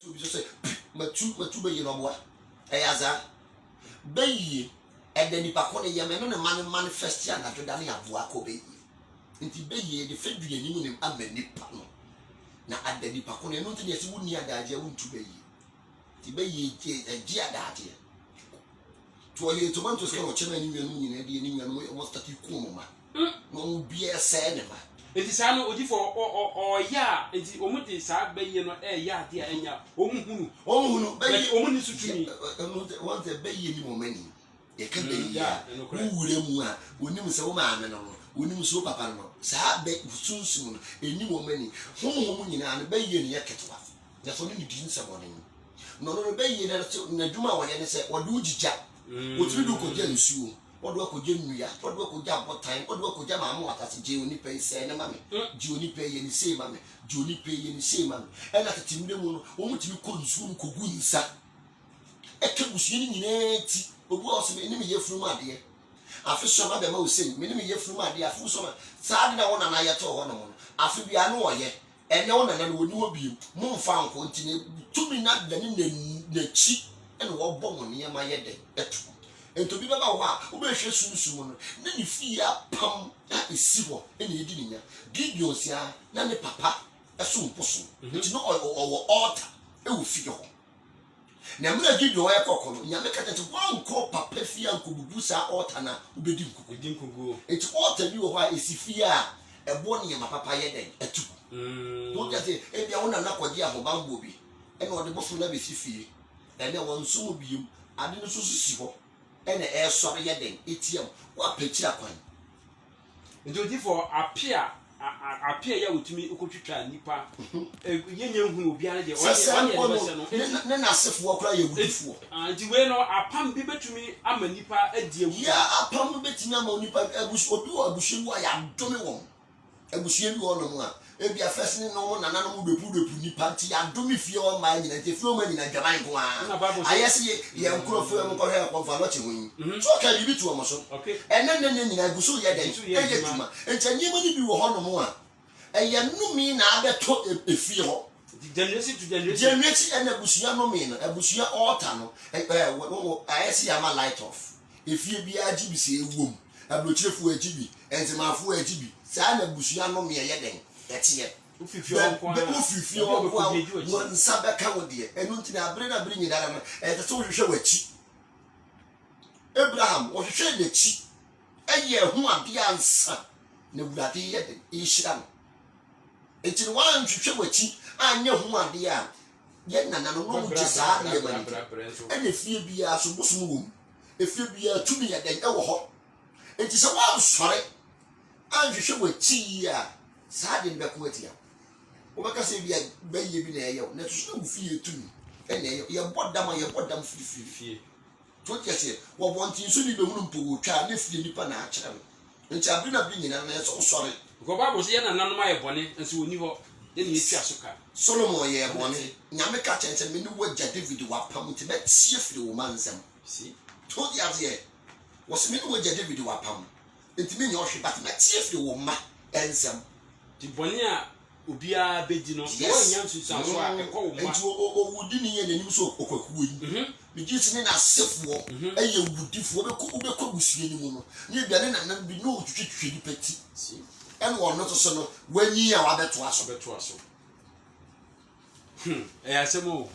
obi so say matu be ye no boa eyaza be yi ede nipa ko ne ye me no ne manifest ya na joda ne aboa ko be yi nti be yi de fedu ye ni mu ne amanipa no na ade nipa ko ne no nti ne se woni adaje wontu be yi ti be yi je adaje to ye tomatoes ka o chema ni nwanu nyina de ni nwanu mo start ku mo ma no bi ese ne ma enti sa no odi for o ya enti o mu de sa be ye no ya de anya o hunu be yi o mu ni sutumi no want be yi ni mo mani e ka be ya wure mu a onim se wo ma ame no onim so papa no sa be sunsun no eni mo mani honhom nyina no be yi ne ya ketwa ya so ni di nsemo ne no be yi na dwuma wo ye ne se wo de ujija otiri du ko je nsuo odo ko je nnuya odo ko je abotan odo ko je maamu atase je oni pe se ne mame je oni pe ye ni se mame je oni pe ye ni se mame e na tetimde mu no o mutimi ko nsuo ko gu nsa e ke busuye ni nyina ti obu o se ni me ye furu ma de afi so ma be ma o se me ni me ye furu ma de afi so ma sa de na wona na ye to ho no mo afi bia no oye ene wona na woni obi mu mfa nko ntine tumi na de ni na chi ene wo bo mo ne ma ye de etu ento bi baba ho a wo be hwe sunsun no na ni fi ya pam na esi ho ene edi ni nya Gideon sia na ne papa eso mposo nti no o altar e wo fi ho na mura Gideon ya kokko no nya me kata te wanko papa fi ya nkobubu sa altar na obedi nkuku enti altar bi wo ho a esi fi a ebo ne ma papa ye den etu to ja se e bia wona na kwaje ahobambo bi ene o de bofu na be si fie ene won so biim ade no so si ho ene e sori ye den etiam wa pechi akwan enti for apia ya wotumi okotwitwa nipa yenye hunu obi ane de ne na sefo okra ye wudifo anti we no apam bi betumi ama nipa adi ewu ya apam betimi ama nipa abusu obi wo abusu wo ya dome won abusu bi wo no mu a ebi afese ni no na nanom bepu nipa ti ya dome fie o ma nyina ti fie o ma nyina dwaban ko a ayese ye nkrofo em ko hwe ko fa no che hunyi so ka bi bitu o mo so ene nyina abusu ye den eye tuma enche mo ni bi wo ho no mu a eye numi na abeto efie ho generation to generation ene abusuya no me na abusuya altar no ayese ya ma light off efie bi agibi se ewom abrochirefu agibi enzemafu agibi sa na abusuya no me ye den etiye ufifio onko won sabeka wode enu ntini abre na bre nyidara no te so hwehwe wachi Abraham o hwehwe n'achi eye hu ade ansa na wurade ye de ihira no etini wan hwehwe wachi anya hu ade a ye nana no no gisa na ye bani ene fie bia so bosum wom efie bia tumi ye den e wo ho enti se wan sore an hwehwe wachi a saade be ko atia o baka se bia be ye bi na ye na so na fie tumi ene ye bodam fie to tiase wo bontin so ni be hunu mpo twa na fie nipa na akere no nti abri na bi nyina na so sore ko Bible se ye na nanom aye bone nso oni ho ye na yetwa so ka Solomon ye bone nyame ka chense me ni wagya David wa pam nti be tie firi wo mansam si to tiase wo se me ni wagya David wa pam nti me nya ohwe bat me tie firi wo ma ensam di bone a obia bedi no wo nya nsusa so a ekọ wo ma nti o wudi ni ye nanim so okwakuo yi me gisi ni na sefo eye wudifo be ko busue ni mu no ni bia ne nan bi no twitwitwe di peti en wo no to so no wanyi a wa beto aso asemo